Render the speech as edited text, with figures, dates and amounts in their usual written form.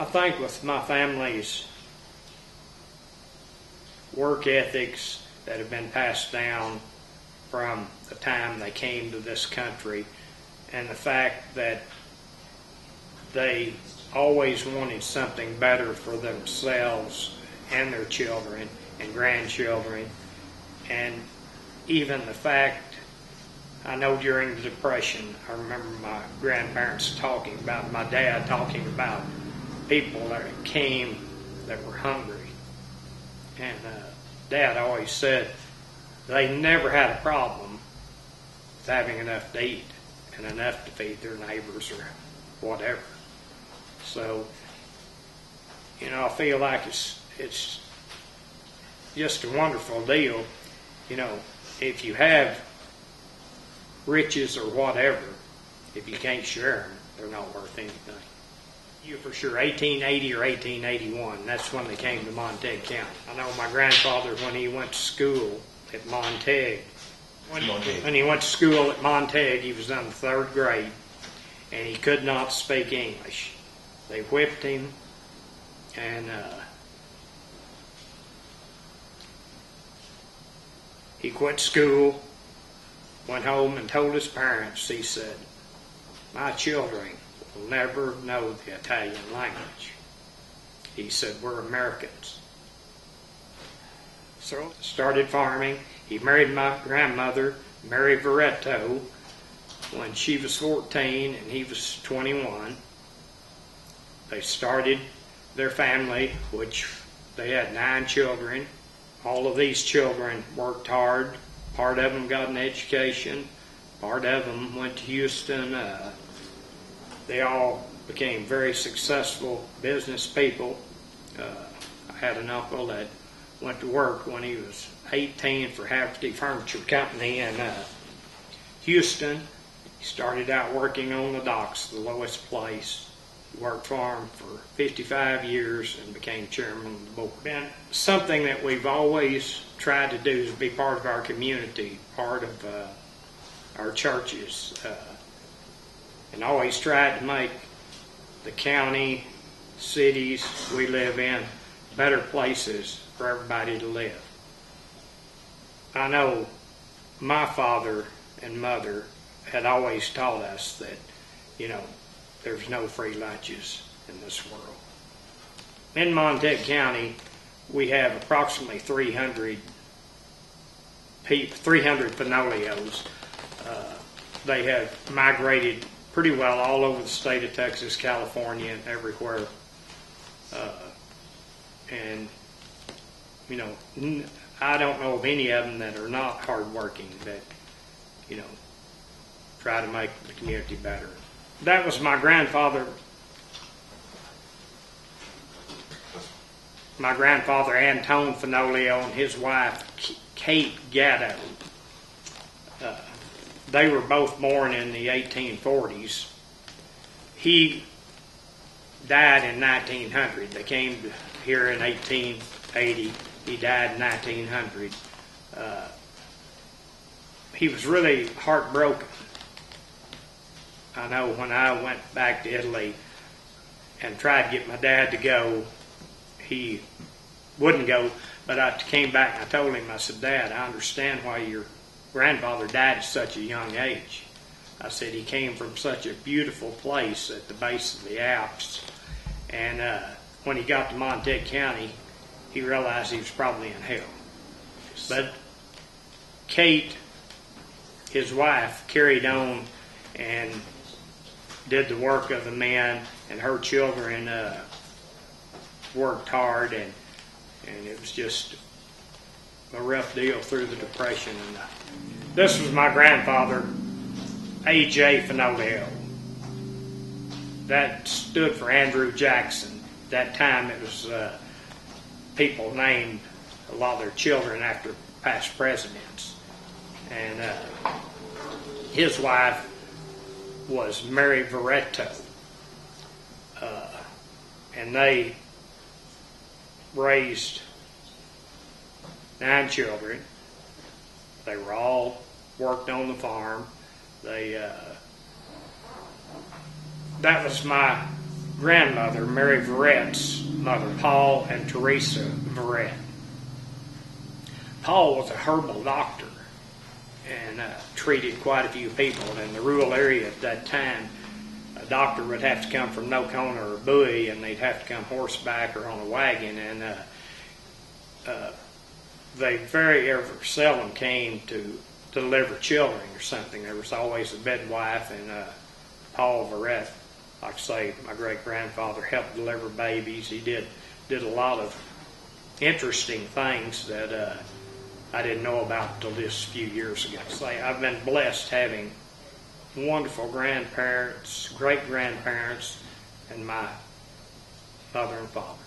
I think with my family's work ethics that have been passed down from the time they came to this country, and the fact that they always wanted something better for themselves and their children and grandchildren, and even the fact, I know during the Depression, I remember my grandparents talking about, my dad talking about people that came that were hungry. And Dad always said they never had a problem with having enough to eat and enough to feed their neighbors or whatever. So, I feel like it's just a wonderful deal. If you have riches or whatever, if you can't share them, they're not worth anything. You for sure, 1880 or 1881, that's when they came to Montague County. I know my grandfather, when he went to school at Montague, when he went to school at Montague, he was in the 3rd grade, and he could not speak English. They whipped him, and he quit school, went home and told his parents, he said, "My children will never know the Italian language." He said, "We're Americans." So started farming. He married my grandmother, Mary Veranda, when she was 14 and he was 21. They started their family, which they had 9 children. All of these children worked hard. Part of them got an education. Part of them went to Houston. They all became very successful business people. I had an uncle that went to work when he was 18 for Haverty Furniture Company in Houston. He started out working on the docks, the lowest place. He worked for him for 55 years and became chairman of the board. And something that we've always tried to do is be part of our community, part of our churches, and always tried to make the county, cities we live in, better places for everybody to live. I know my father and mother had always taught us that, there's no free lunches in this world. In Montague County, we have approximately 300 Fenolios. They have migrated pretty well all over the state of Texas, California, and everywhere. And I don't know of any of them that are not hardworking, that, try to make the community better. That was my grandfather. My grandfather, Antone Fenolio, and his wife, Kate Gatto. They were both born in the 1840s. He died in 1900. They came here in 1880. He died in 1900. He was really heartbroken. I know when I went back to Italy and tried to get my dad to go, he wouldn't go, but I came back and I told him, I said, "Dad, I understand why your grandfather died at such a young age." I said, "He came from such a beautiful place at the base of the Alps, and when he got to Montague County, he realized he was probably in hell." But Kate, his wife, carried on and did the work of the men, and her children worked hard, and it was just a rough deal through the Depression. And this was my grandfather, A.J. Fenolio. That stood for Andrew Jackson. That time it was people named a lot of their children after past presidents. And his wife was Mary Veretta. And they raised 9 children. They were all worked on the farm. They that was my grandmother, Mary Verrett's mother, Paul and Teresa Verrett. Paul was a herbal doctor and treated quite a few people. In the rural area at that time, a doctor would have to come from Nocona or Bowie, and they'd have to come horseback or on a wagon, and they very ever seldom came to deliver children or something. There was always a midwife, and Paul Verrett, like I say, my great-grandfather, helped deliver babies. He did a lot of interesting things that I didn't know about until just a few years ago. Say, I've been blessed having wonderful grandparents, great-grandparents, and my mother and father.